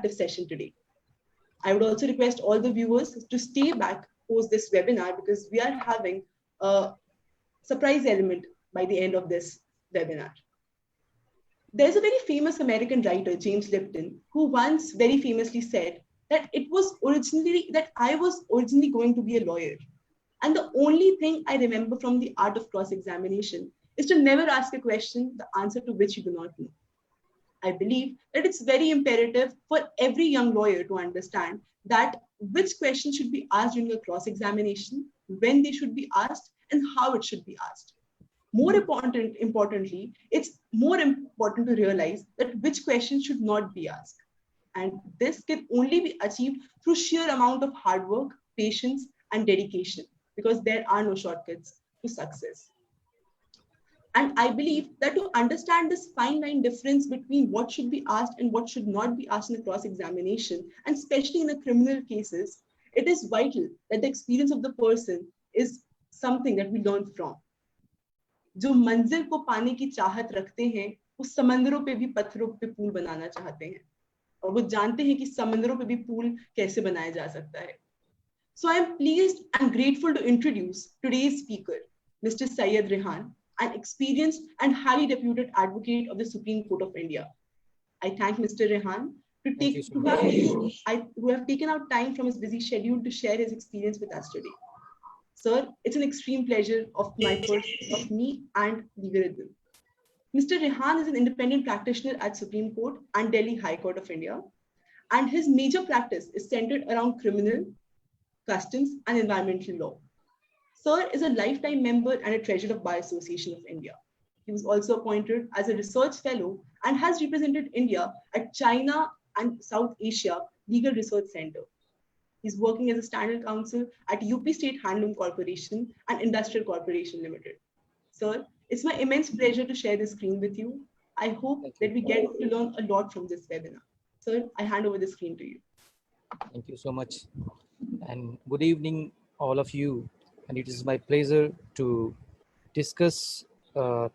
interactive session today. I would also request all the viewers to stay back post this webinar because we are having a surprise element by the end of this webinar. There's a very famous American writer, James Lipton, who once very famously said that I was originally going to be a lawyer. And the only thing I remember from the art of cross-examination is to never ask a question, the answer to which you do not know. I believe that it's very imperative for every young lawyer to understand that which question should be asked during a cross-examination, when they should be asked, and how it should be asked. More importantly, it's more important to realize that which questions should not be asked. And this can only be achieved through sheer amount of hard work, patience, and dedication, because there are no shortcuts to success. And I believe that to understand this fine line difference between what should be asked and what should not be asked in a cross-examination, and especially in the criminal cases, it is vital that the experience of the person is something that we learn from. जो मंजिल को पाने की चाहत रखते हैं वो समंदरों पे भी पत्थरों पे पुल बनाना चाहते हैं और वो जानते हैं कि समंदरों पे भी पुल कैसे बनाया जा सकता है. So I am pleased and grateful to introduce today's speaker, Mr. Syed Rehan, an experienced and highly reputed advocate of the Supreme Court of India. I thank Mr. Rehan who have taken out time from his busy schedule to share his experience with us today. Sir, it's an extreme pleasure of me and Legal Rhythm. Mr. Rehan is an independent practitioner at Supreme Court and Delhi High Court of India, and his major practice is centered around criminal, customs, and environmental law. Sir is a lifetime member and a treasurer of Bar Association of India. He was also appointed as a research fellow and has represented India at China and South Asia Legal Research Center. He's working as a standard counsel at UP State Handloom Corporation and Industrial Corporation Limited. Sir, it's my immense pleasure to share this screen with you. I hope that we get to learn a lot from this webinar. Sir, I hand over the screen to you. Thank you so much. And good evening, all of you. And it is my pleasure to discuss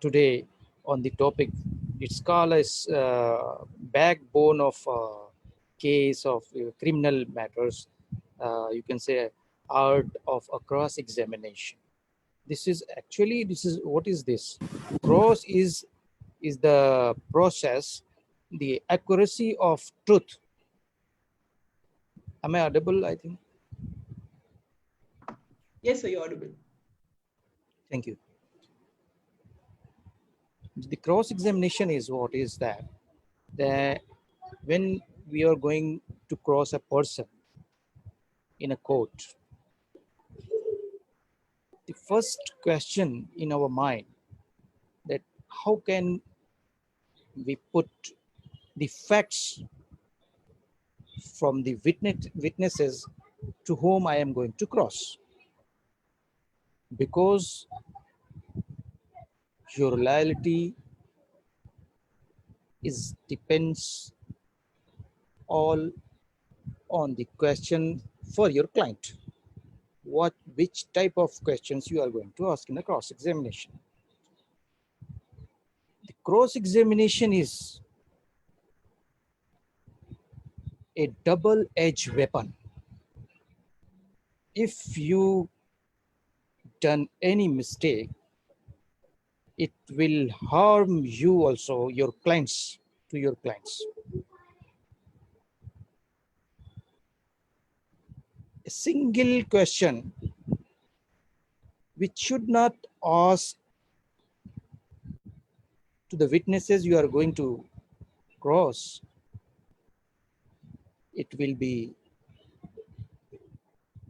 today on the topic. It's called as backbone of case of criminal matters. You can say art of a cross-examination. This is what is this? Cross is the process, the accuracy of truth. Am I audible, I think? Yes, sir, you're audible. Thank you. The cross-examination is what is that? That when we are going to cross a person in a court, the first question in our mind that how can we put the facts from the witnesses to whom I am going to cross, because your loyalty depends all on the question for your client. Which type of questions you are going to ask in a cross-examination. The cross-examination is a double-edged weapon. If you done any mistake, it will harm you also, your clients, to your clients. A single question which should not ask to the witnesses you are going to cross, it will be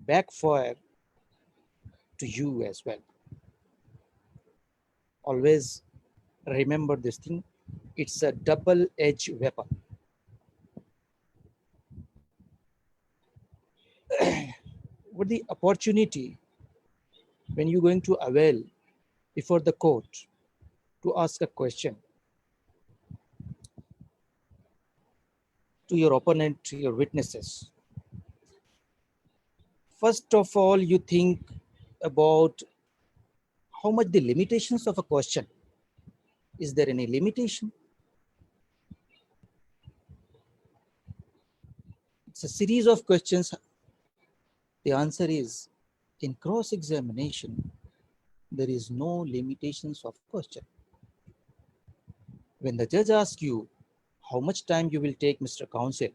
backfire to you as well. Always remember this thing. It's a double-edged weapon. What the opportunity when you're going to avail before the court to ask a question to your opponent, to your witnesses. First of all, you think about how much the limitations of a question. Is there any limitation? It's a series of questions. The answer is, in cross-examination, there is no limitations of question. When the judge asks you, how much time you will take, Mr. Counsel?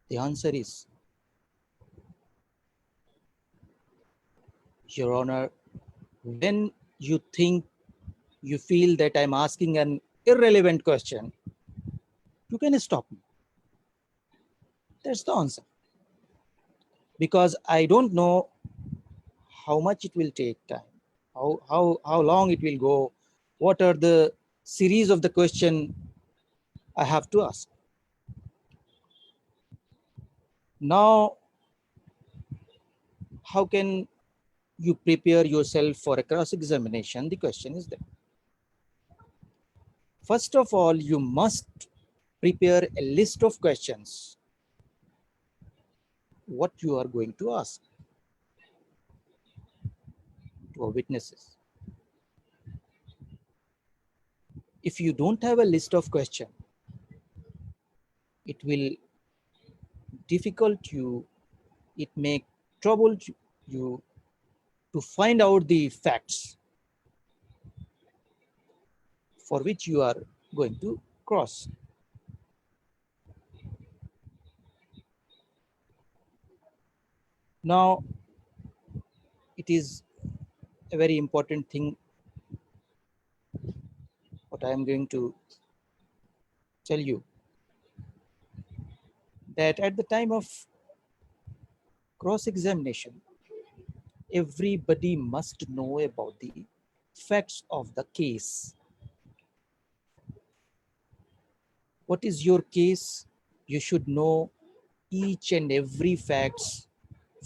The answer is, Your Honor, when you think, you feel that I'm asking an irrelevant question, you can stop me. That's the answer. Because I don't know how much it will take time, how long it will go, what are the series of the question I have to ask. Now, how can you prepare yourself for a cross-examination? The question is that, first of all, you must prepare a list of questions what you are going to ask to our witnesses. If you don't have a list of questions, it will difficult you, it may trouble you to find out the facts for which you are going to cross. Now, it is a very important thing what I am going to tell you, that at the time of cross-examination, everybody must know about the facts of the case. What is your case? You should know each and every facts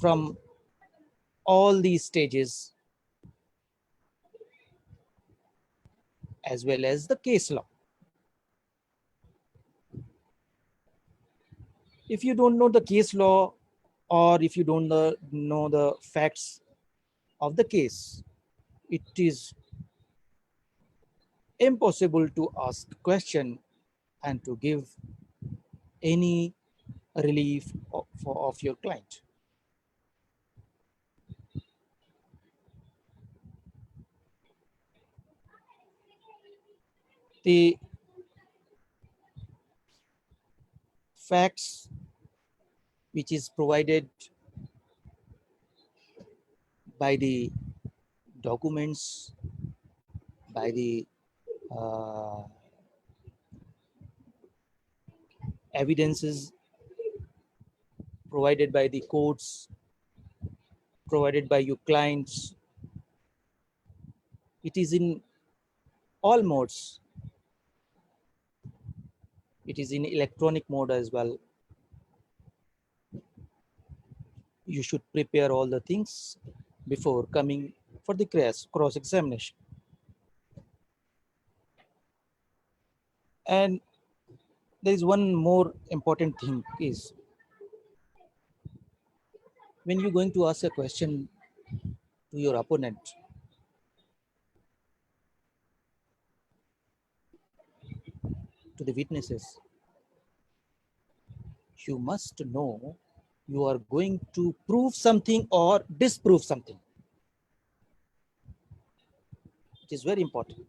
from all these stages, as well as the case law. If you don't know the case law, or if you don't know the facts of the case, it is impossible to ask question and to give any relief of your client. The facts which is provided by the documents, by the evidences provided by the courts, provided by your clients, it is in all modes. It is in electronic mode as well. You should prepare all the things before coming for the cross-examination. And there is one more important thing is, when you're going to ask a question to your opponent, to the witnesses, you must know you are going to prove something or disprove something. It is very important.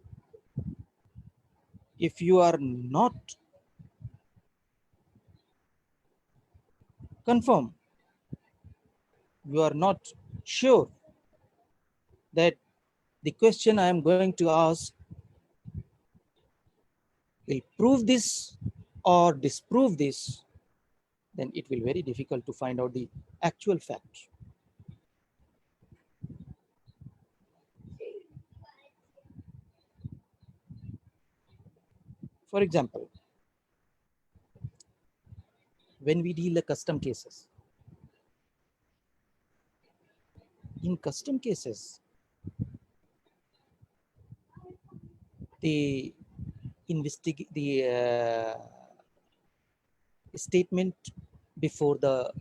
If you are not confirmed, you are not sure that the question I am going to ask will prove this or disprove this, then it will be very difficult to find out the actual fact. For example, when we deal the custom cases, in custom cases, the statement before the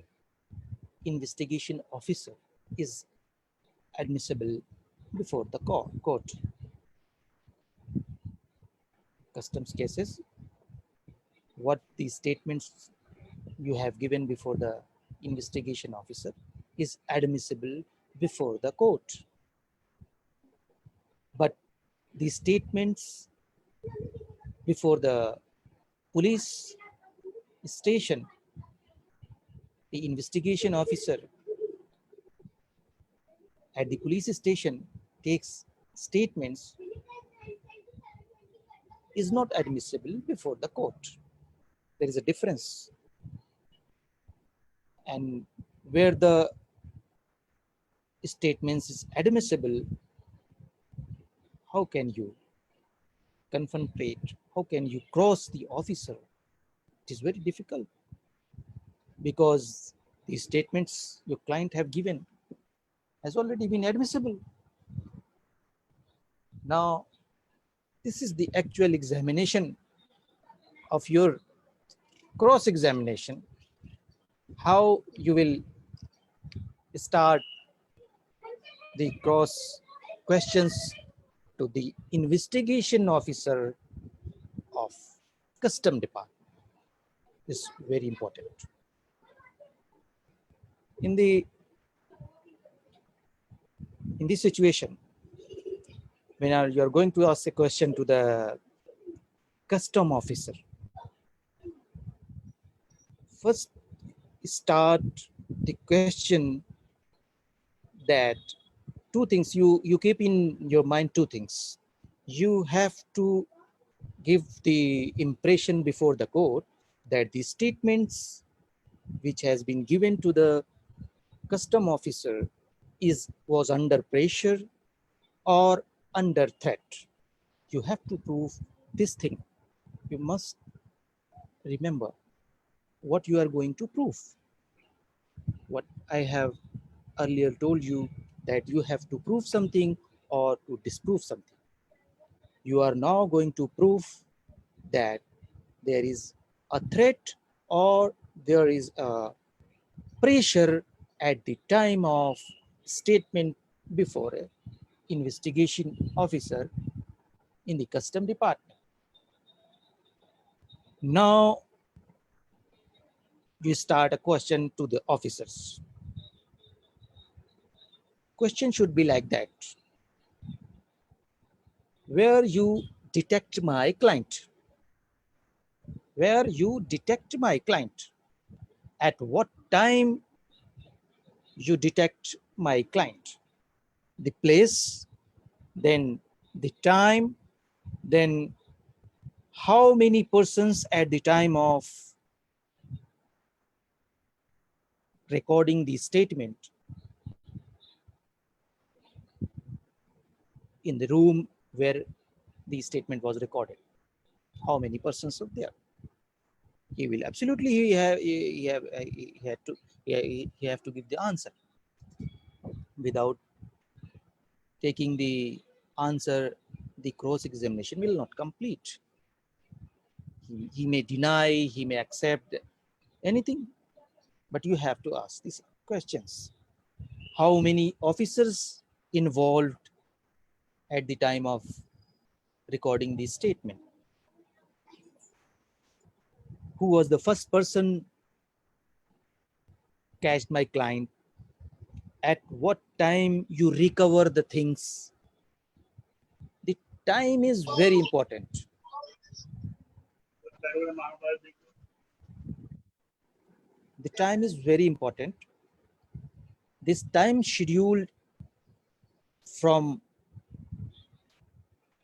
investigation officer is admissible before the court. Customs cases, what the statements you have given before the investigation officer is admissible before the court. But the statements before the police station, the investigation officer at the police station takes statements is not admissible before the court. There is a difference. And where the statements is admissible, how can you confrontate? How can you cross the officer? It is very difficult because the statements your client have given has already been admissible. Now, this is the actual examination of your cross-examination, how you will start the cross questions to the investigation officer of custom department. This is very important. In this situation, when you are going to ask a question to the custom officer, first start the question that two things you keep in your mind. Two things you have to give the impression before the court that the statements which has been given to the custom officer was under pressure or under threat. You have to prove this thing. You must remember what you are going to prove. What I have earlier told you, that you have to prove something or to disprove something. You are now going to prove that there is a threat or there is a pressure at the time of statement before an investigation officer in the custom department. Now you start a question to the officers. Question should be like that. Where you detect my client? Where you detect my client? At what time you detect my client? The place, then the time, then how many persons at the time of recording the statement in the room where the statement was recorded. How many persons are there? He will absolutely he have to give the answer. Without taking the answer, the cross examination will not complete. He may deny, he may accept anything, but you have to ask these questions. How many officers involved at the time of recording the statement? Who was the first person catched my client? At what time you recover the things? The time is very important. The time is very important. This time scheduled from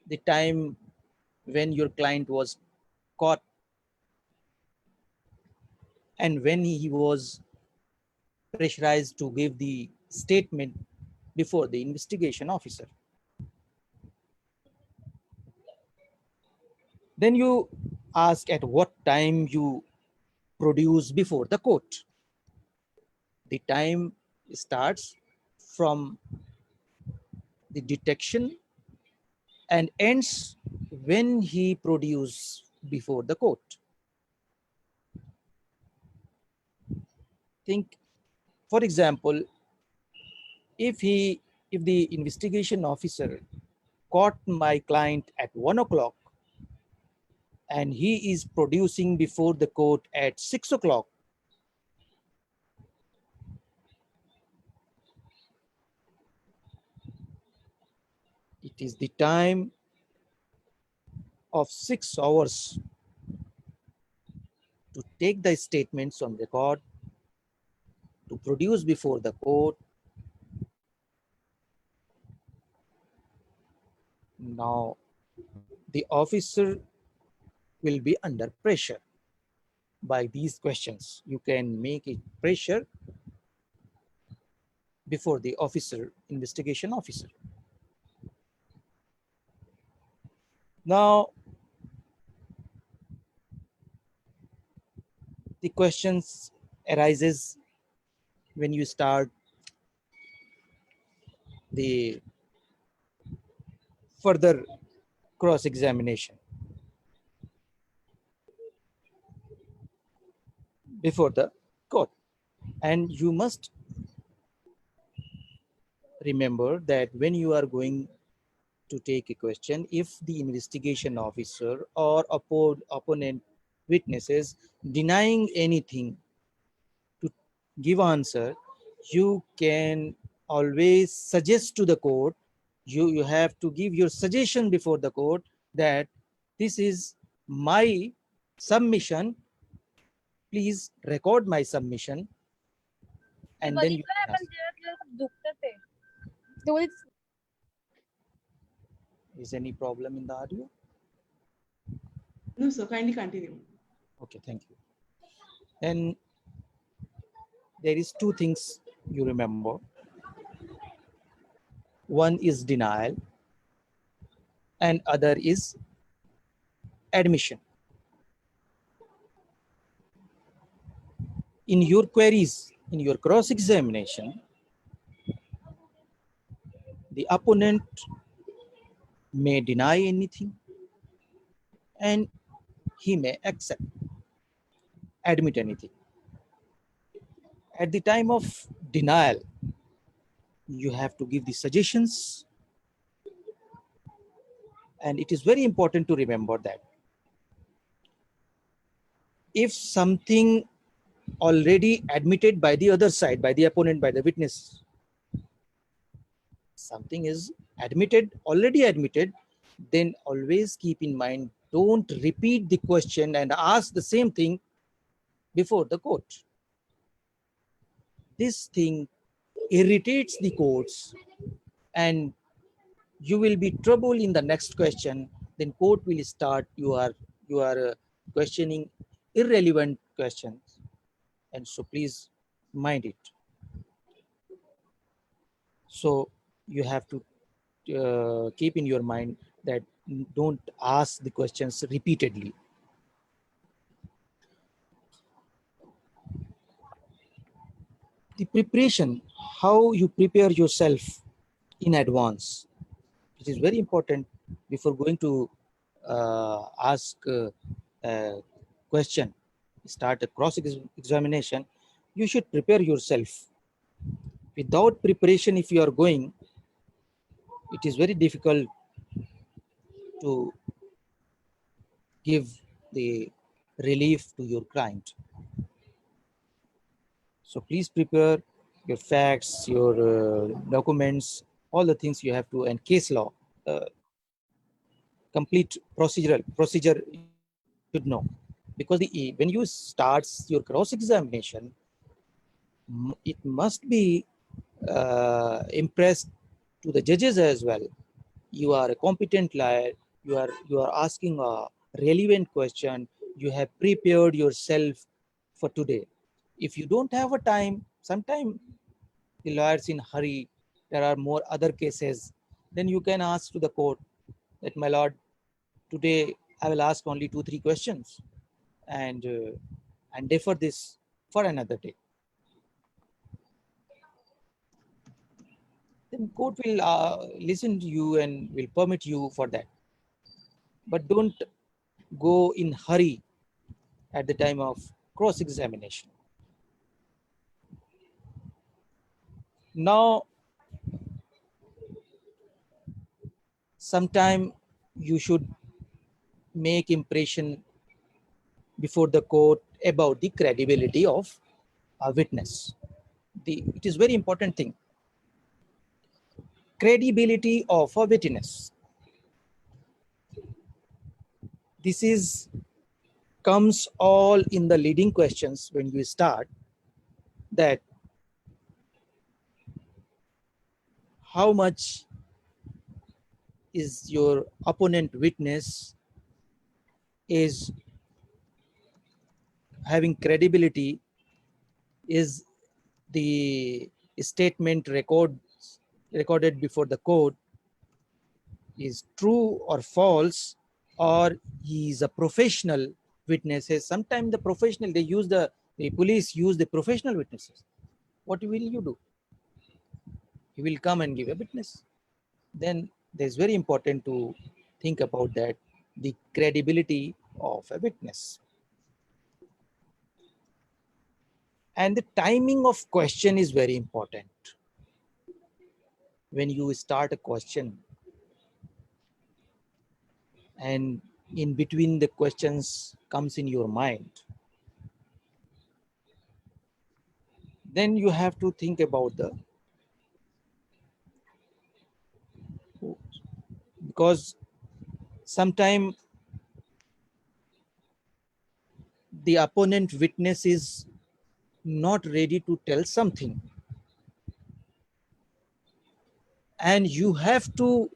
the time when your client was caught and when he was pressurized to give the statement before the investigation officer. Then you ask at what time you produce before the court. The time starts from the detection and ends when he produces before the court. Think, for example, if the investigation officer caught my client at 1 o'clock and he is producing before the court at 6 o'clock, It is the time of 6 hours to take the statements on record, to produce before the court. Now, the officer will be under pressure by these questions. You can make it pressure before the officer, investigation officer. Now, the questions arises when you start the further cross-examination before the court. And you must remember that when you are going to take a question, if the investigation officer or opponent witnesses denying anything to give answer, you can always suggest to the court, you have to give your suggestion before the court that this is my submission, please record my submission, and then you can ask. Is any problem in the audio? No, sir. Kindly continue. Okay, thank you. And there is two things you remember. One is denial and other is admission. In your queries, in your cross-examination, the opponent may deny anything and he may accept, admit anything. At the time of denial, you have to give the suggestions, and it is very important to remember that if something already admitted by the other side, by the opponent, by the witness, something is admitted, already admitted, then always keep in mind, don't repeat the question and ask the same thing before the court. This thing irritates the courts and you will be trouble in the next question. Then court will start, you are questioning irrelevant questions. And so please mind it. So you have to keep in your mind that don't ask the questions repeatedly. The preparation, how you prepare yourself in advance, it is very important before going to ask a question, start a cross-examination. You should prepare yourself. Without preparation, if you are going, it is very difficult to give the relief to your client. So please prepare your facts, your documents, all the things you have to, and case law, complete procedure you should know. Because when you start your cross-examination, it must be impressed to the judges as well. You are a competent lawyer, you are asking a relevant question, you have prepared yourself for today. If you don't have a time, sometimes the lawyers in hurry, there are more other cases, then you can ask to the court that, my lord, today I will ask only 2-3 questions and defer this for another day. Then court will listen to you and will permit you for that. But don't go in hurry at the time of cross-examination. Now, sometime you should make impression before the court about the credibility of a witness. It is very important thing. credibility of a witness. This is comes all in the leading questions when you start, that how much is your opponent witness is having credibility, is the statement recorded before the court is true or false, or he is a professional witnesses. Sometimes the professional, the police use the professional witnesses. What will you do? He will come and give a witness. Then it's very important to think about that, the credibility of a witness. And the timing of question is very important. When you start a question and in between the questions comes in your mind, then you have to think about because sometimes the opponent witness is not ready to tell something, and you have to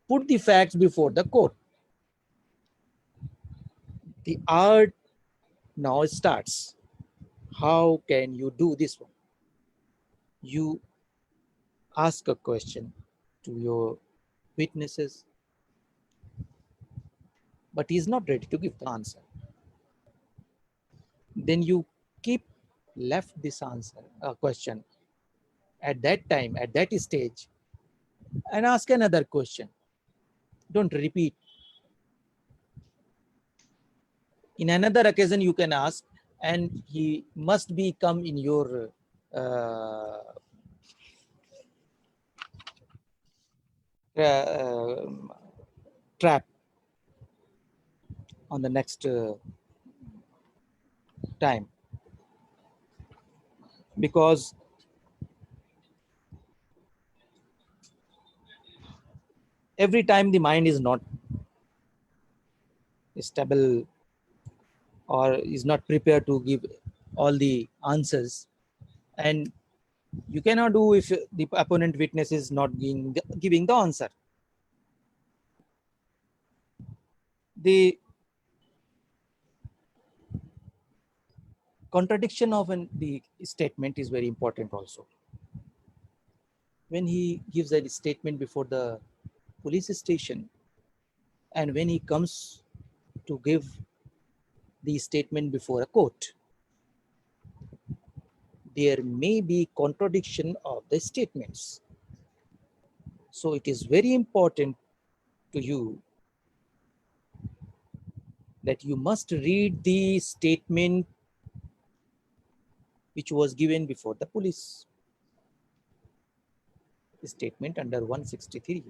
put the facts before the court. The art now starts. How can you do this one? You ask a question to your witnesses, but he is not ready to give the answer. Then you keep left this answer, question at that time, at that stage, and ask another question. Don't repeat. In another occasion, you can ask, and he must be come in your trap on the next time, because every time the mind is not stable or is not prepared to give all the answers, and you cannot do if the opponent witness is not giving the answer. The contradiction of the statement is very important also. When he gives a statement before the police station, and when he comes to give the statement before a court, there may be contradiction of the statements. So it is very important to you that you must read the statement which was given before the police. The statement under 163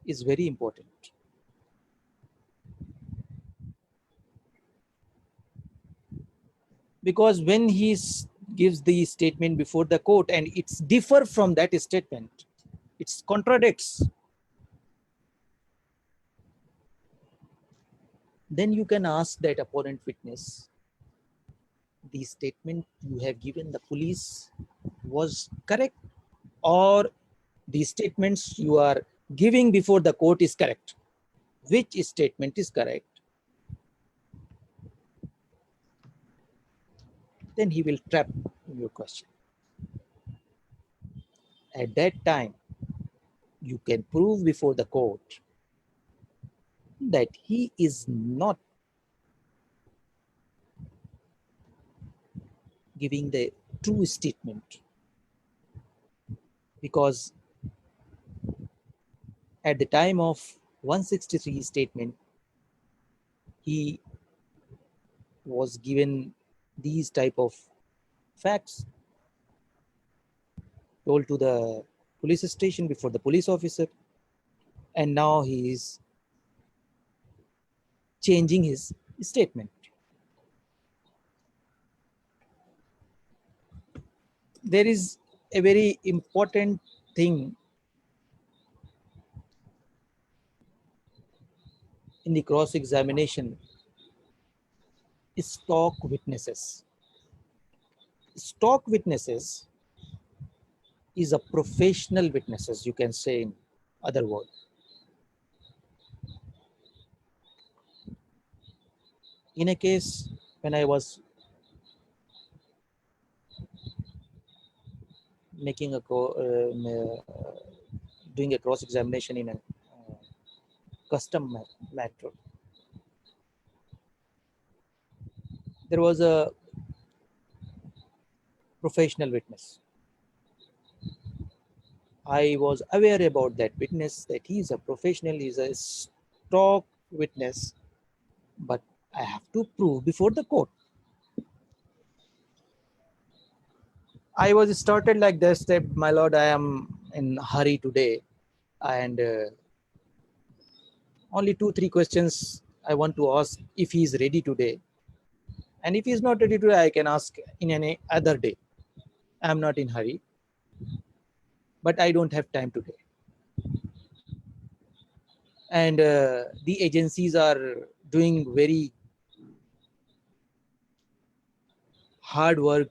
is very important. Because when he gives the statement before the court and it's differ from that statement, it contradicts, then you can ask that opponent witness, the statement you have given the police was correct, or the statements you are giving before the court is correct? Which statement is correct? Then he will trap your question. At that time, you can prove before the court that he is not giving the true statement, because at the time of 163 statement, he was given these type of facts, told to the police station before the police officer, and now he is changing his statement. there is a very important thing in the cross-examination is stock witnesses. Stock witnesses is a professional witnesses, you can say in other words. In a case when I was making a doing a cross-examination in a custom matter, there was a professional witness. I was aware about that witness, that he is a professional, he is a stock witness, but I have to prove before the court. I was started like this, that my lord, I am in hurry today, and only 2-3 questions I want to ask if he is ready today. And if he is not ready today, I can ask in any other day. I am not in hurry, but I don't have time today. And the agencies are doing very hard work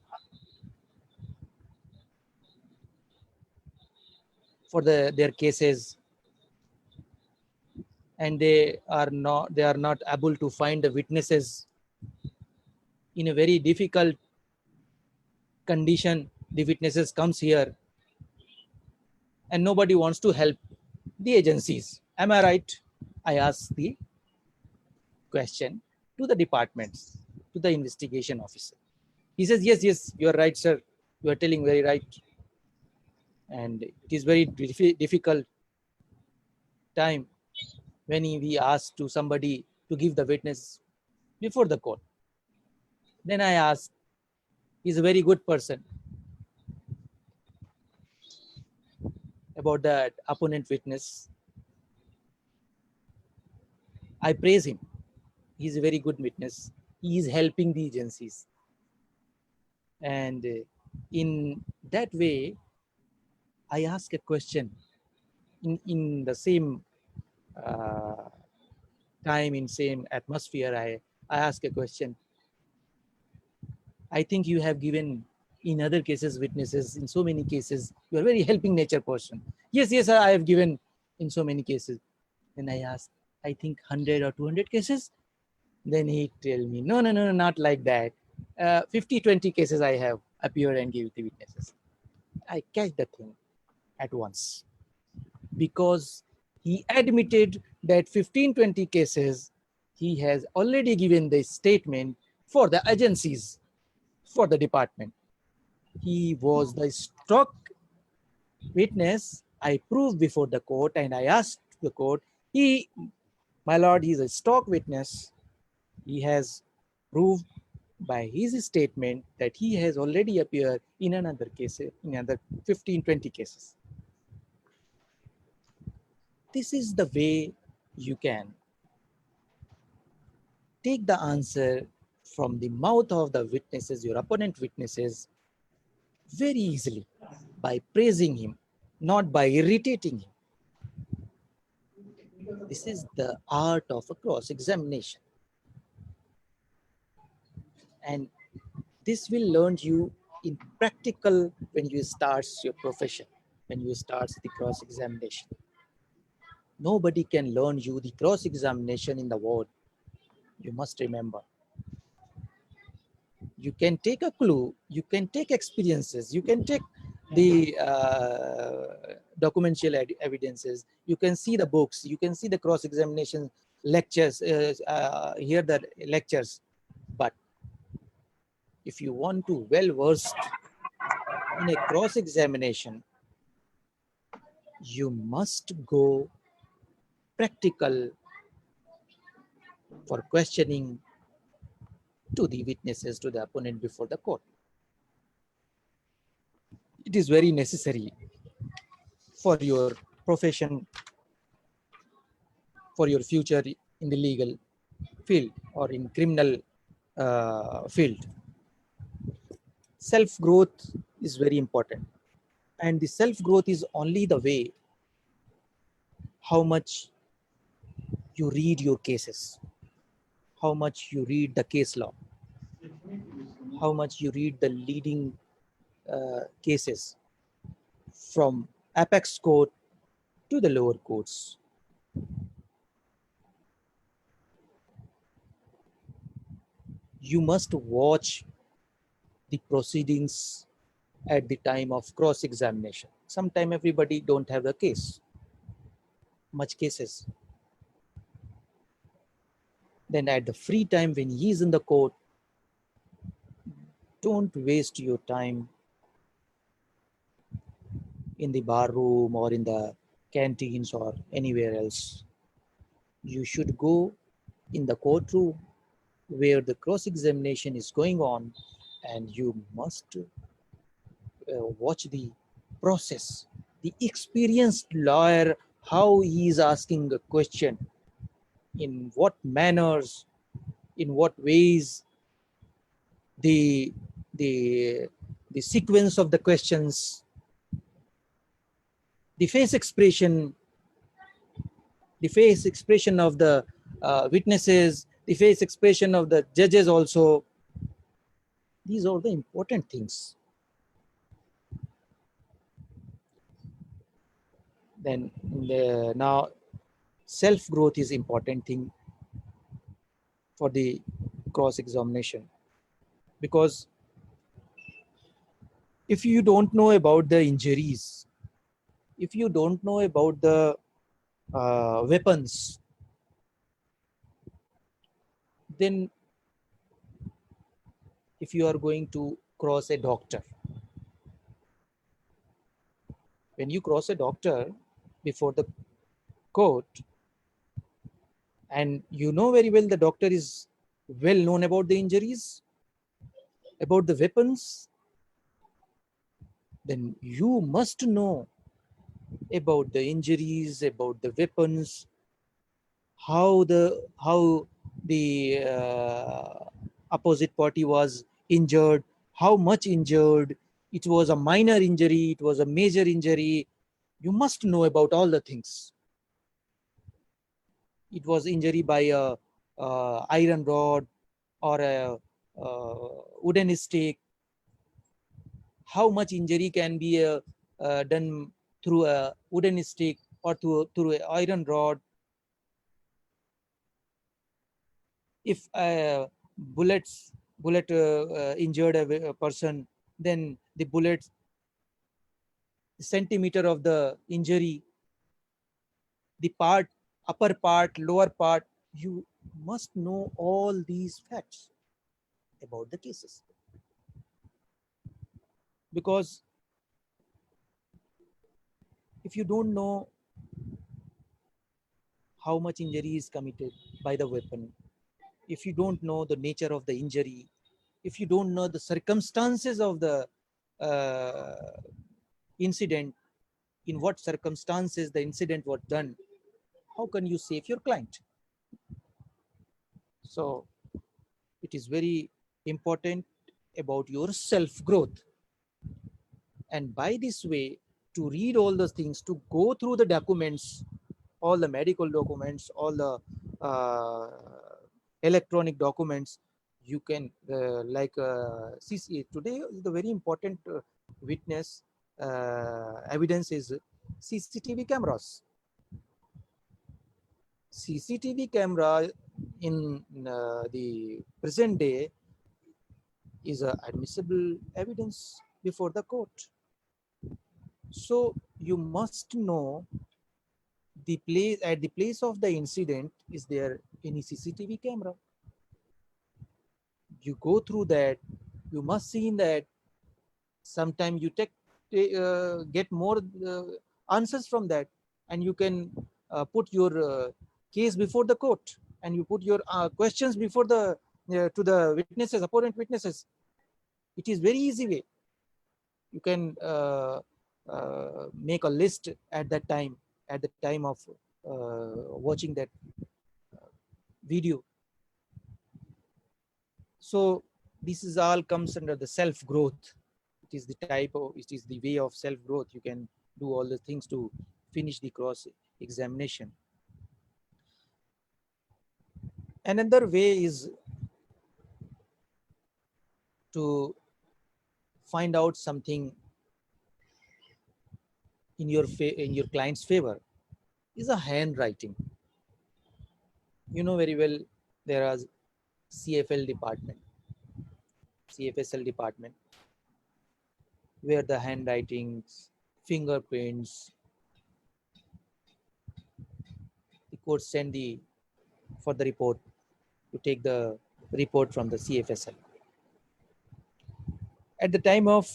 for their cases, and they are not able to find the witnesses in a very difficult condition. The witnesses comes here and nobody wants to help the agencies. Am I right? I ask the question to the departments, to the investigation officer. He says, yes, you are right, sir. You are telling very right. And it is very difficult time when we ask to somebody to give the witness before the court. Then I ask, he's a very good person, about that opponent witness. I praise him. He's a very good witness. He is helping the agencies. And in that way, I ask a question in the same time, in same atmosphere. I ask a question. I think you have given in other cases witnesses, in so many cases. You are very helping nature person. Yes, I have given in so many cases. Then I ask, I think 100 or 200 cases. Then he tell me, no, not like that. 50-20 cases I have appeared and give the witnesses. I catch the thing at once, because he admitted that 15-20 cases he has already given the statement for the agencies, for the department. He was the stock witness. I proved before the court and I asked the court, my lord, he's a stock witness. He has proved by his statement that he has already appeared in another case, in another 15-20 cases. This is the way you can take the answer from the mouth of the witnesses, your opponent witnesses, very easily, by praising him, not by irritating him. This is the art of a cross-examination. And this will learn you in practical when you start your profession, when you start the cross-examination. Nobody can learn you the cross-examination in the world. You must remember. You can take a clue, you can take experiences, you can take the documentary evidences, you can see the books, you can see the cross-examination lectures, hear the lectures. But if you want to well-versed in a cross-examination, you must go practical for questioning to the witnesses, to the opponent before the court. It is very necessary for your profession, for your future in the legal field or in criminal field. Self-growth is very important. And the self-growth is only the way how much you read your cases, how much you read the case law, how much you read the leading cases from apex court to the lower courts. You must watch the proceedings at the time of cross-examination. Sometime everybody don't have the case, much cases. Then at the free time when he is in the court, don't waste your time in the bar room or in the canteens or anywhere else. You should go in the courtroom where the cross-examination is going on, and you must watch the process, the experienced lawyer, how he is asking a question, in what manners, in what ways, the the the sequence of the questions, the face expression of the witnesses, the face expression of the judges also. These are the important things. Then now self-growth is important thing for the cross-examination, because if you don't know about the injuries, if you don't know about the weapons, then if you are going to cross a doctor, when you cross a doctor before the court, and you know very well the doctor is well known about the injuries, about the weapons, then you must know about the injuries, about the weapons, how the opposite party was injured, how much injured, it was a minor injury, it was a major injury. You must know about all the things. It was injury by a iron rod or a wooden stake. How much injury can be done through a wooden stake or through an iron rod? If a bullet injured a person, then the bullet centimeter of the injury, the part, upper part, lower part, you must know all these facts about the cases. Because if you don't know how much injury is committed by the weapon, if you don't know the nature of the injury, if you don't know the circumstances of the incident, in what circumstances the incident was done, how can you save your client? So it is very important about your self-growth. And by this way, to read all those things, to go through the documents, all the medical documents, all the electronic documents, you can see today the very important witness evidence is CCTV cameras. CCTV camera in the present day is admissible evidence before the court. So you must know the place, at the place of the incident, is there any CCTV camera? You go through that, you must see in that. Sometimes you get more answers from that, and you can put your case before the court, and you put your questions before the to the witnesses, opponent witnesses. It is very easy way. You can make a list at that time, at the time of watching that video. So this is all comes under the self growth. It is the type of, it is the way of self-growth. You can do all the things to finish the cross examination. Another way is to find out something in your client's favor is a handwriting. You know very well there are CFL department, CFSL department, where the handwritings, fingerprints, the court send the for the report to take the report from the CFSL. At the time of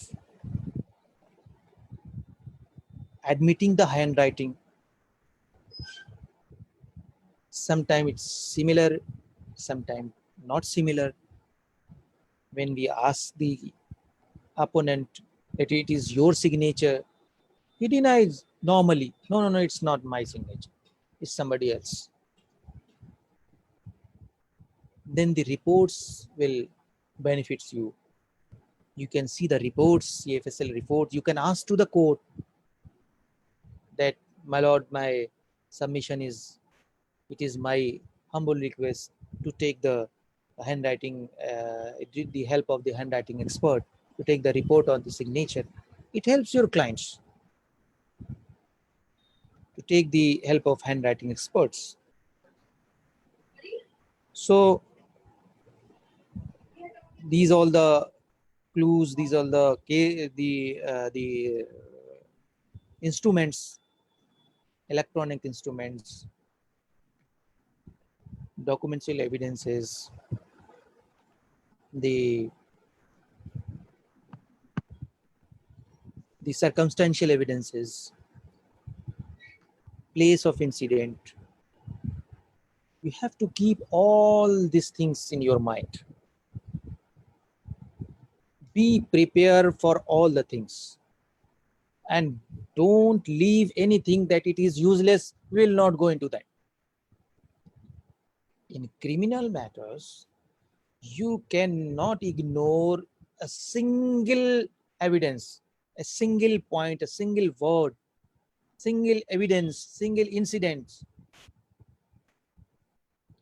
admitting the handwriting, sometimes it's similar, sometimes not similar. When we ask the opponent that it is your signature, he denies normally. No, no, no, it's not my signature. It's somebody else. Then the reports will benefits you. You can see the reports, CFSL reports. You can ask to the court that, my lord, my submission is, it is my humble request to take the handwriting, the help of the handwriting expert to take the report on the signature. It helps your clients to take the help of handwriting experts. So these all the clues, these are the instruments, electronic instruments, documentary evidences, the circumstantial evidences, place of incident. You have to keep all these things in your mind. Be prepared for all the things. And don't leave anything that it is useless. We will not go into that. In criminal matters, you cannot ignore a single evidence, a single point, a single word, single evidence, single incident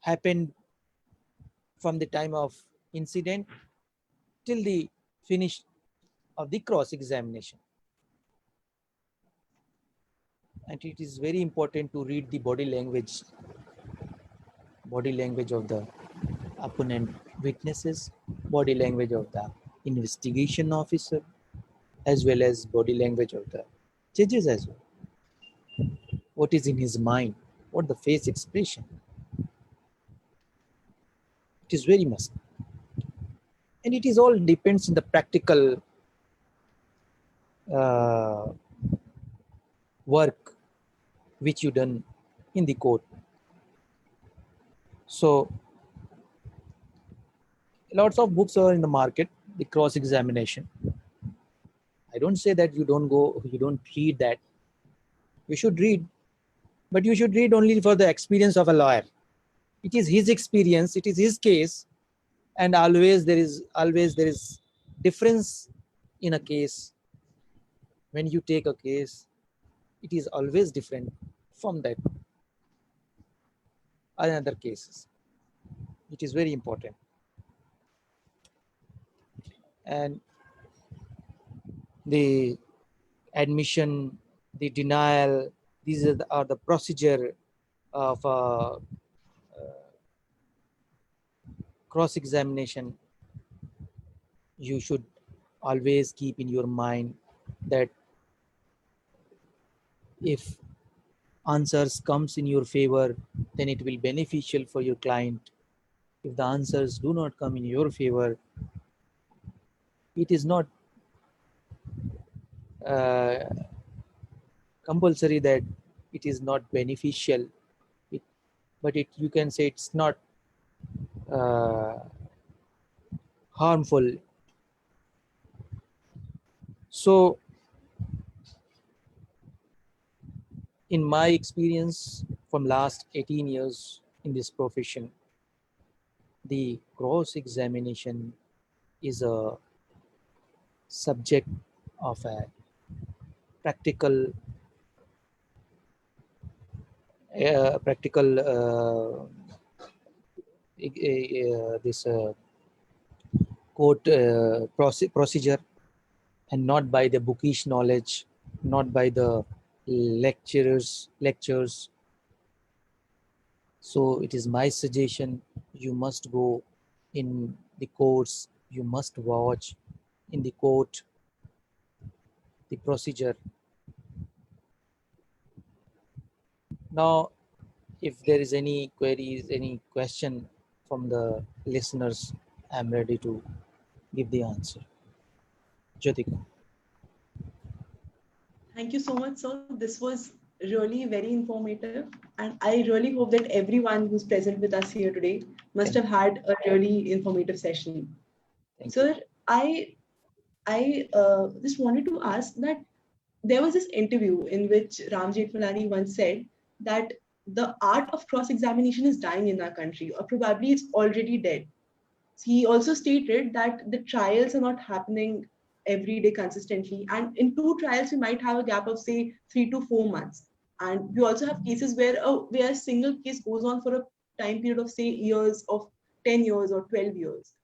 happened from the time of incident till the finish of the cross-examination. And it is very important to read the body language of the opponent witnesses, body language of the investigation officer, as well as body language of the judges as well. What is in his mind? What the face expression? It is very must. And it is all depends on the practical work which you done in the court. So lots of books are in the market, the cross-examination. I don't say that you don't read that. You should read, but you should read only for the experience of a lawyer. It is his experience, it is his case, and always there is difference in a case. When you take a case, it is always different from that other cases. It is very important. And the admission, the denial, these are the procedure of cross-examination. You should always keep in your mind that if answers comes in your favor, then it will be beneficial for your client. If the answers do not come in your favor, it is not compulsory that it is not beneficial, but you can say it's not harmful. So in my experience from last 18 years in this profession, the cross examination is a subject of a practical this court procedure, and not by the bookish knowledge, not by the lectures. So it is my suggestion, you must go in the courts, you must watch in the court the procedure. Now, if there is any queries, any question from the listeners, I'm ready to give the answer. Jyotika. Thank you so much, sir. This was really very informative. And I really hope that everyone who's present with us here today must have had a really informative session. Thank you. Sir, I just wanted to ask that there was this interview in which Ram Jethmalani once said that the art of cross-examination is dying in our country, or probably it's already dead. He also stated that the trials are not happening every day consistently. And in two trials, we might have a gap of, say, 3 to 4 months. And we also have cases where a single case goes on for a time period of, say, years, of 10 years or 12 years.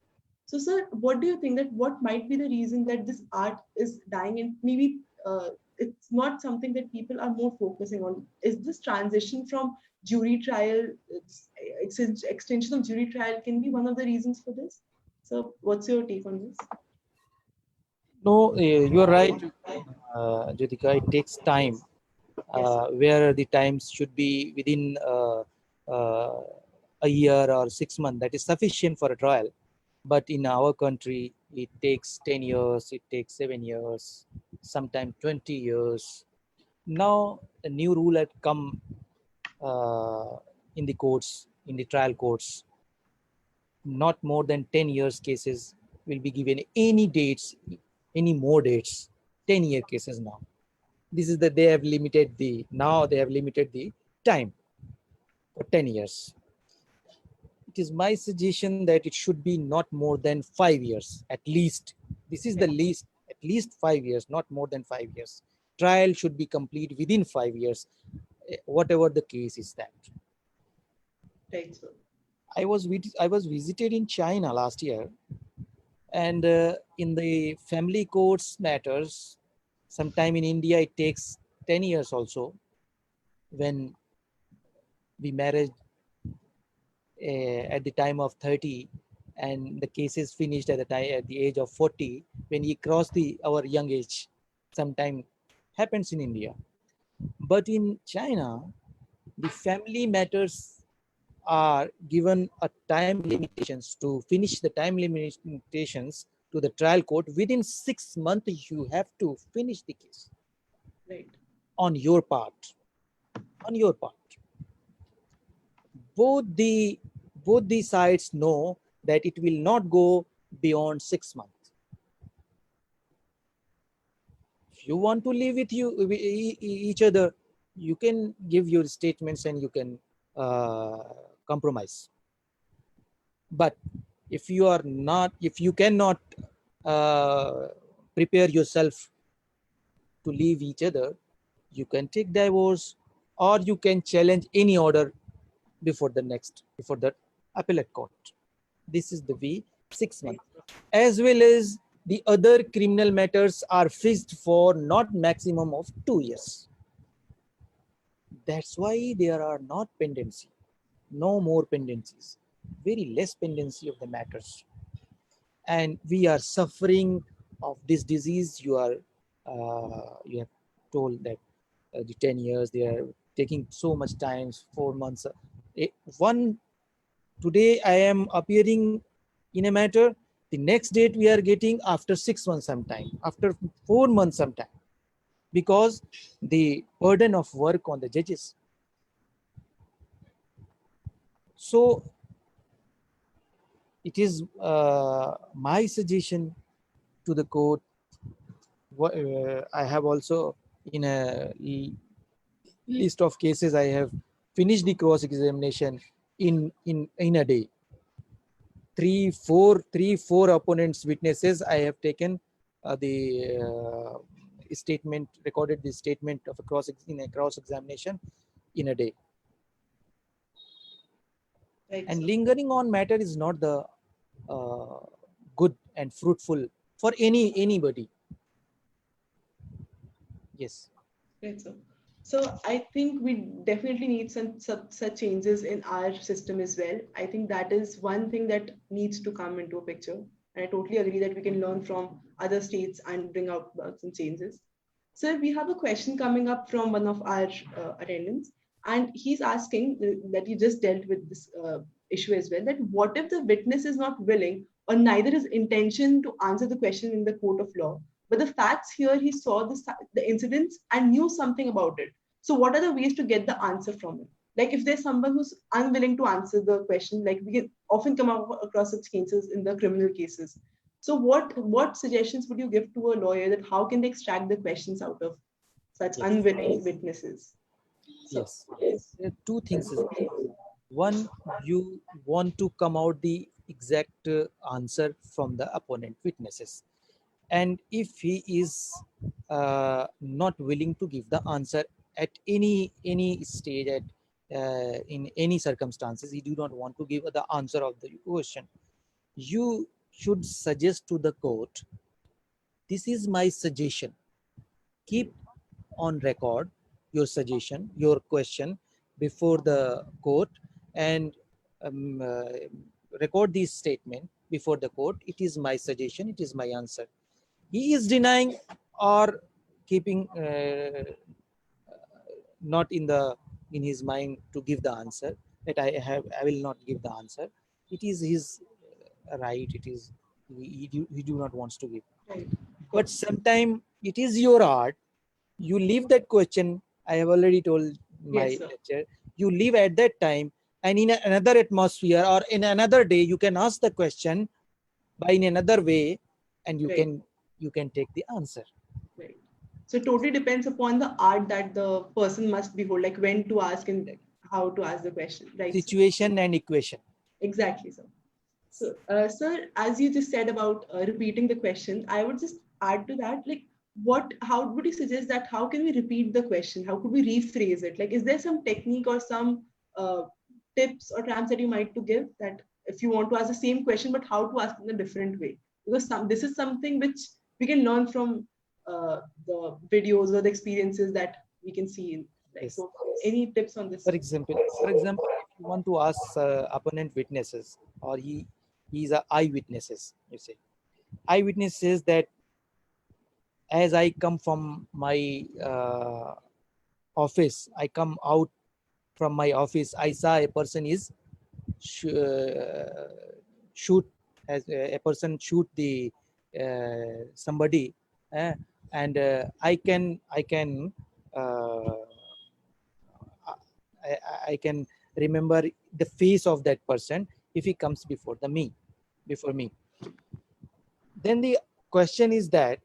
So, sir, what do you think that what might be the reason that this art is dying, and maybe it's not something that people are more focusing on? Is this transition from jury trial, extension of jury trial can be one of the reasons for this? So, what's your take on this? No, you're right, Jyotika. It takes time, where the times should be within uh, a year or 6 months. That is sufficient for a trial. But in our country, it takes 10 years, it takes 7 years, sometimes 20 years. Now, a new rule had come in the courts, in the trial courts. Not more than 10 years cases will be given any dates, any more dates, 10-year cases now. This is that they have limited the time for 10 years. It is my suggestion that it should be not more than 5 years at least. This is the least, at least 5 years, not more than 5 years. Trial should be complete within 5 years, whatever the case is that. Right, sir. I was visited in China last year, and in the family courts matters, sometime in India it takes 10 years also. When we married at the time of 30, and the case is finished at the age of 40, when he crossed our young age, sometime happens in India. But in China, the family matters are given a time limitations. To finish the time limitations to the trial court, within 6 months you have to finish the case. Right. On your part. Both the sides know that it will not go beyond 6 months. If you want to live with each other, you can give your statements and you can compromise. But if you cannot prepare yourself to leave each other, you can take divorce, or you can challenge any order before the appellate court. This is the way, 6 months. As well as the other criminal matters are fixed for not maximum of 2 years. That's why there are not pendency, no more pendencies, very less pendency of the matters. And we are suffering of this disease. You have told that the 10 years, they are taking so much time, 4 months. Today I am appearing in a matter, the next date we are getting after 6 months sometime, after 4 months sometime, because the burden of work on the judges. So it is my suggestion to the court. I have also, in a list of cases, I have finished the cross-examination in a day. Three, four opponents' witnesses I have taken statement, recorded the statement of in a cross examination in a day. Right, And sir. lingering on matter is not the good and fruitful for anybody. Yes. Right, sir. So I think we definitely need some such changes in our system as well. I think that is one thing that needs to come into a picture. And I totally agree that we can learn from other states and bring out some changes. So we have a question coming up from one of our attendants, and he's asking that you just dealt with this issue as well. That what if the witness is not willing or neither his intention to answer the question in the court of law, but the facts here he saw the incidents and knew something about it. So what are the ways to get the answer from him? Like if there's someone who's unwilling to answer the question, like we can often come across such cases in the criminal cases. So what suggestions would you give to a lawyer that how can they extract the questions out of such Yes. unwilling witnesses? So Yes. yes. There are two things is there. One, you want to come out the exact answer from the opponent witnesses, and if he is not willing to give the answer at any stage, at in any circumstances, he do not want to give the answer of the question, you should suggest to the court, this is my suggestion, keep on record your suggestion, your question before the court, and um, uh, record this statement before the court. It is my suggestion, it is my answer. He is denying or keeping not in his mind to give the answer, that I will not give the answer. It is his right. It is he do not wants to give. Right. Of But course. sometime it is your art. You leave that question. I have already told Yes, my sir. lecture. You leave at that time, and in another atmosphere or in another day, you can ask the question by in another way, and Right. you can take the answer. Right. So it totally depends upon the art that the person must behold, like when to ask and how to ask the question. Right, sir. Situation and equation. Exactly, sir. So, sir, as you just said about repeating the question, I would just add to that, like, how would you suggest that? How can we repeat the question? How could we rephrase it? Like, is there some technique or some uh, tips or trams that you might to give that if you want to ask the same question, but how to ask in a different way? Because this is something which we can learn from the videos or the experiences that we can see in, like, Yes. so any tips on this? For example, if you want to ask opponent witnesses, or he's a eyewitnesses, you say, eyewitness says that as I come from my office, I come out from my office, I saw a person is shoot, as a person shoot the somebody, uh, and I can uh, I can remember the face of that person if he comes before me. Then the question is that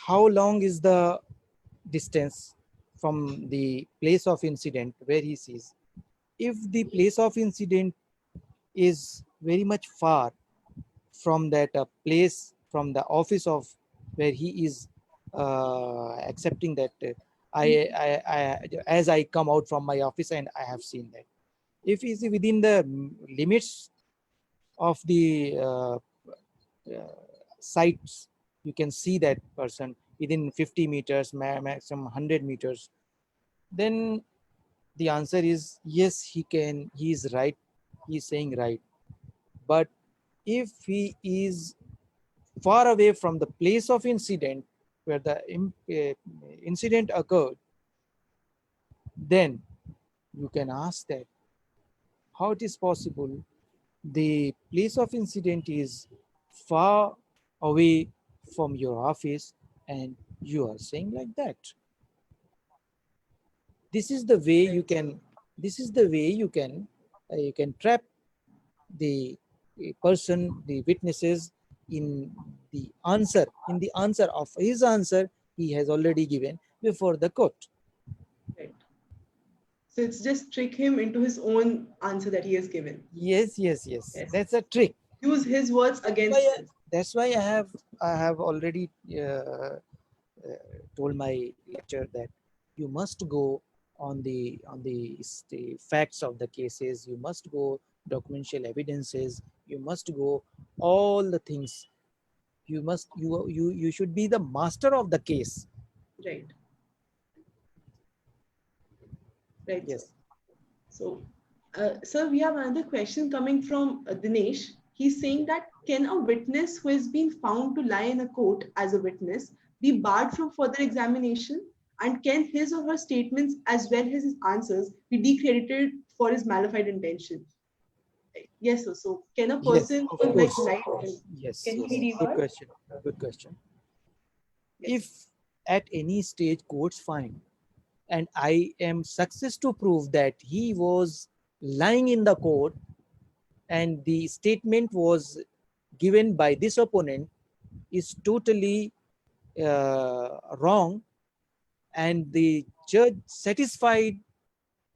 how long is the distance from the place of incident where he sees. If the place of incident is very much far from that place, from the office of where he is accepting that as I come out from my office and I have seen that. If he's within the limits of the sites, you can see that person within 50 meters, maximum 100 meters, then the answer is yes, he is right, he is saying right. But if he is far away from the place of incident where the incident occurred, then you can ask that how it is possible the place of incident is far away from your office and you are saying like that. This is the way you Right, sir. can, this is the way you can trap the person, the witnesses, in in the answer of his answer he has already given before the court. Right. So it's just trick him into his own answer that he has given. Yes, yes, yes. Yes. That's a trick. Use his words By against a, his. That's why I have already told my lecture that you must go on the facts of the cases. You must go documentary evidences. You must go all the things. You should be the master of the case. Right. Right, sir. Yes. So, sir, we have another question coming from Dinesh. He's saying that can a witness who has been found to lie in a court as a witness be barred from further examination? And can his or her statements as well as his answers be decredited for his malified intention? Yes, sir. So, can a Yes, person of who like course. lie, Yes, can he yes. be Good debarred? question. Good question. Yes. If at any stage courts find and I am success to prove that he was lying in the court and the statement was given by this opponent is totally wrong, and the judge satisfied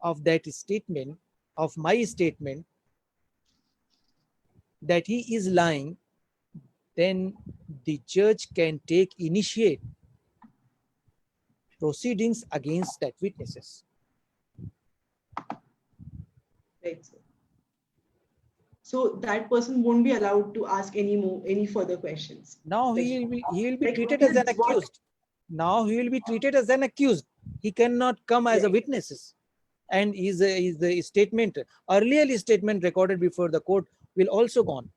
of that statement, of my statement, that he is lying, then the judge can initiate proceedings against that witnesses. Right, sir. So that person won't be allowed to ask any further questions. Now Like, he will be like treated as an that's what. accused. Now he will be treated as an accused. He cannot come as a Right. witness. And his the statement, earlier statement recorded before the court will also gone.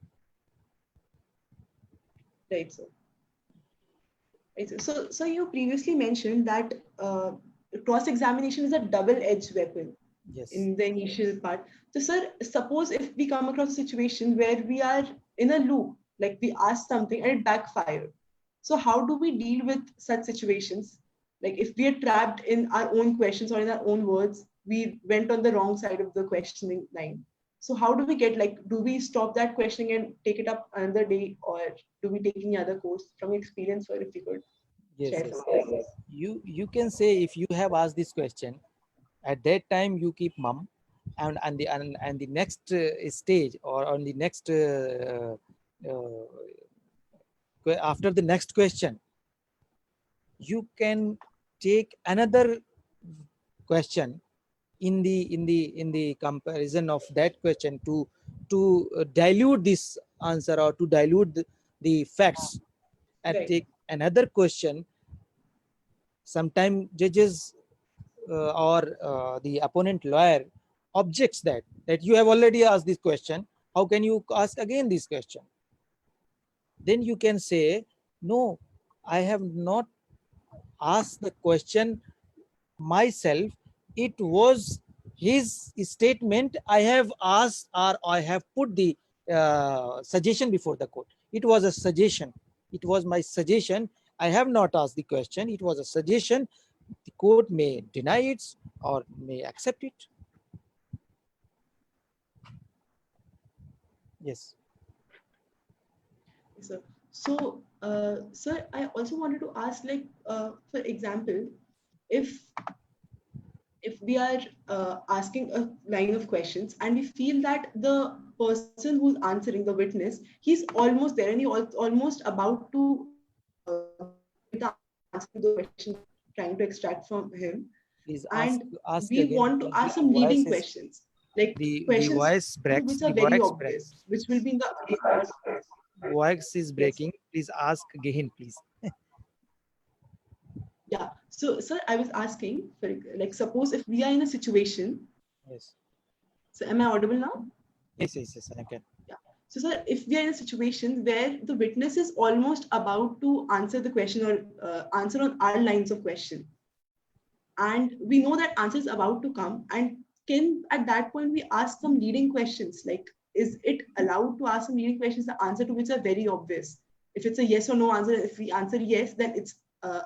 Right, sir. Right, sir. So you previously mentioned that cross-examination is a double-edged weapon Yes. in the initial part. So, sir, suppose if we come across a situation where we are in a loop, like we asked something and it backfired. So, how do we deal with such situations? Like if we are trapped in our own questions or in our own words, we went on the wrong side of the questioning line. So, how do we get like, do we stop that questioning and take it up another day, or do we take any other course from experience, or if you could Yes, share yes. something like this? You can say, if you have asked this question, at that time you keep mum, and the next stage, or on the next after the next question, you can take another question in the comparison of that question to dilute this answer, or to dilute the facts, and Right, take another question. Sometimes judges or the opponent lawyer objects that you have already asked this question, how can you ask again this question? Then you can say, no, I have not asked the question myself. It was his statement I have asked, or I have put the suggestion before the court. It was a suggestion. It was my suggestion. I have not asked the question. It was a suggestion. The court may deny it or may accept it. Yes. sir. So, sir, I also wanted to ask, like, for example, if if we are asking a line of questions and we feel that the person who's answering, the witness, he's almost there and almost about to give the answer to the question trying to extract from him, Please and ask we again. want to Please, ask some leading questions, like the questions voice breaks. which are The very voice obvious, breaks. which will be in the Voice is yes, sir. breaking. Please ask again, please. Yeah. So, sir, I was asking, for like, suppose if we are in a situation. Yes. So, am I audible now? Yes, yes, yes, I can. Yeah. So, sir, if we are in a situation where the witness is almost about to answer the question or answer on our lines of question, and we know that answer is about to come, and can at that point we ask some leading questions, like, is it allowed to ask some leading questions, the answer to which are very obvious? If it's a yes or no answer, if we answer yes, then it's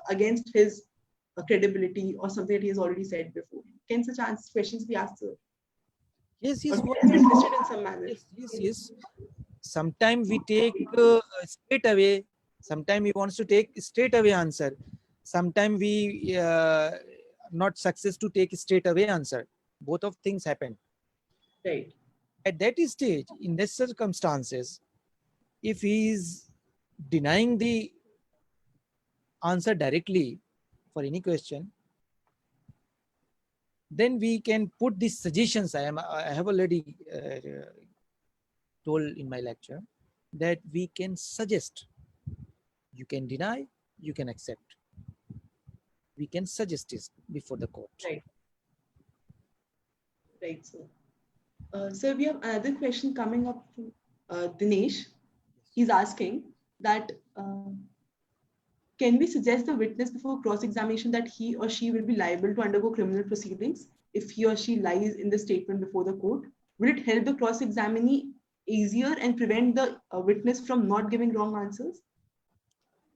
against his credibility or something that he has already said before. Can such questions be asked, sir? Yes, Or yes. can be twisted in some manner? Yes, yes, yes. Sometimes we take straight away. Sometimes we wants to take straight away answer. Sometimes we not success to take straight away answer. Both of things happen. Right. At that stage, in these circumstances, if he is denying the answer directly for any question, then we can put these suggestions. I have already told in my lecture that we can suggest. You can deny, you can accept. We can suggest this before the court. Right. Right, sir. So we have another question coming up from Dinesh. He's asking that can we suggest the witness before cross-examination that he or she will be liable to undergo criminal proceedings if he or she lies in the statement before the court? Will it help the cross-examinee easier and prevent the witness from not giving wrong answers?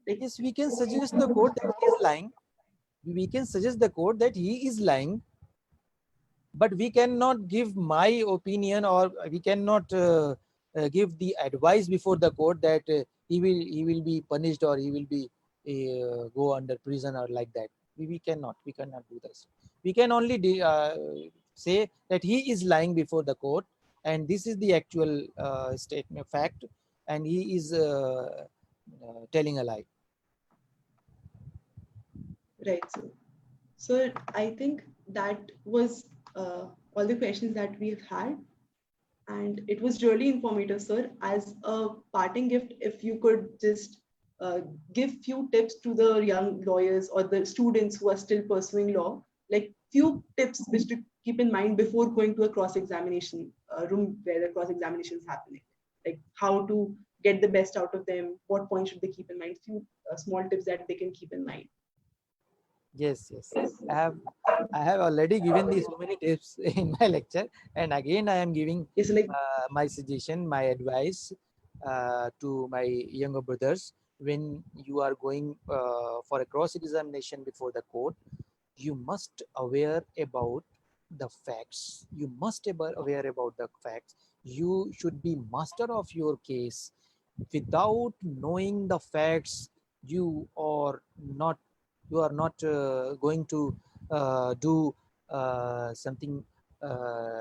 Like, Yes, we can suggest the court that he is lying. We can suggest the court that he is lying, but we cannot give my opinion, or we cannot give the advice before the court that he will be punished, or he will be go under prison or like that. We cannot do this. We can only say that he is lying before the court, and this is the actual statement fact, and he is telling a lie. right, sir. So I think that was all the questions that we've had. And it was really informative, sir. As a parting gift, if you could just give few tips to the young lawyers or the students who are still pursuing law, like few tips which to keep in mind before going to a cross-examination room where the cross-examination is happening, like how to get the best out of them, what points should they keep in mind, few small tips that they can keep in mind. Yes, yes. I have already given these so many tips in my lecture, and again I am giving It's like, my suggestion, my advice to my younger brothers. When you are going for a cross examination before the court, you must aware about the facts. You must be aware about the facts. You should be master of your case. Without knowing the facts, you are not going to do something uh,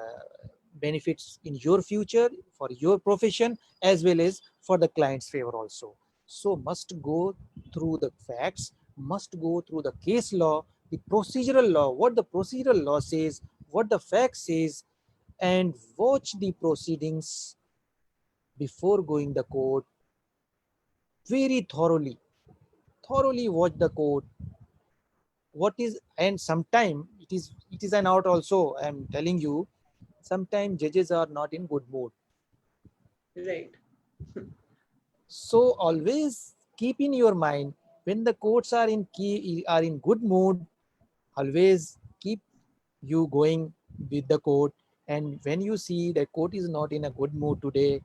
benefits in your future, for your profession, as well as for the client's favor also. So must go through the facts, must go through the case law, the procedural law, what the procedural law says, what the fact says, and watch the proceedings before going the court very thoroughly watch the court. What is, and sometime it is an out also. I'm telling you, sometimes judges are not in good mood. right, So always keep in your mind, when the courts are in good mood, always keep you going with the court. And when you see that court is not in a good mood today,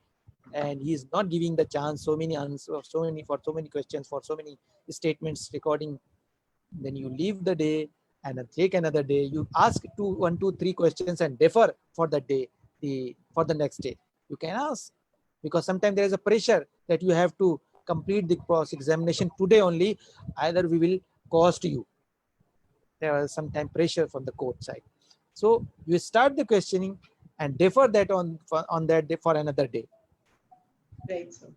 and he is not giving the chance, so many answers, so many questions, for so many statements recording, then you leave the day and take another day. You ask one, two, three questions and defer for the day, for the next day. You can ask, because sometimes there is a pressure that you have to complete the cross examination today only. Either we will cost you. There is sometimes pressure from the court side. So you start the questioning and defer that on that day for another day. right, sir.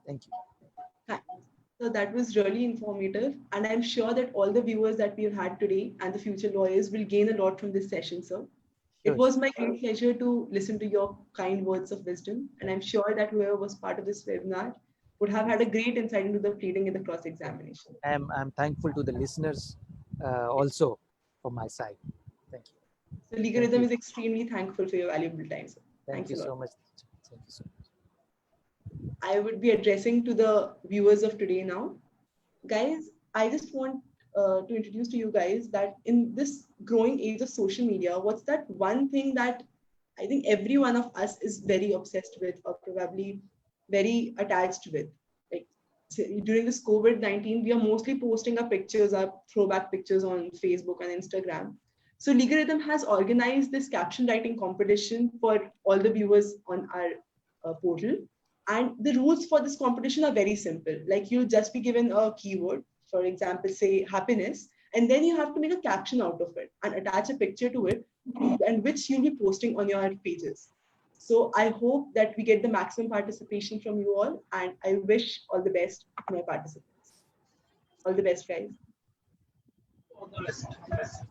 Thank you. Thanks. So that was really informative. And I'm sure that all the viewers that we've had today and the future lawyers will gain a lot from this session, sir. It Sure. was my great pleasure to listen to your kind words of wisdom. And I'm sure that whoever was part of this webinar would have had a great insight into the pleading and the cross examination. I'm thankful to the listeners also from my side. Thank you. So Legal Thank Rhythm you. is extremely thankful for your valuable time, sir. Thank Thanks you a lot. so much. Thank you so much. I would be addressing to the viewers of today now. Guys, I just want to introduce to you guys that in this growing age of social media, what's that one thing that I think every one of us is very obsessed with, or probably very attached with? Like during this COVID-19, we are mostly posting our pictures, our throwback pictures on Facebook and Instagram. So Legal Rhythm has organized this caption writing competition for all the viewers on our portal. And the rules for this competition are very simple. Like you'll just be given a keyword, for example, say happiness, and then you have to make a caption out of it and attach a picture to it, and which you'll be posting on your pages. So I hope that we get the maximum participation from you all, and I wish all the best to my participants. All the best, guys. All the best.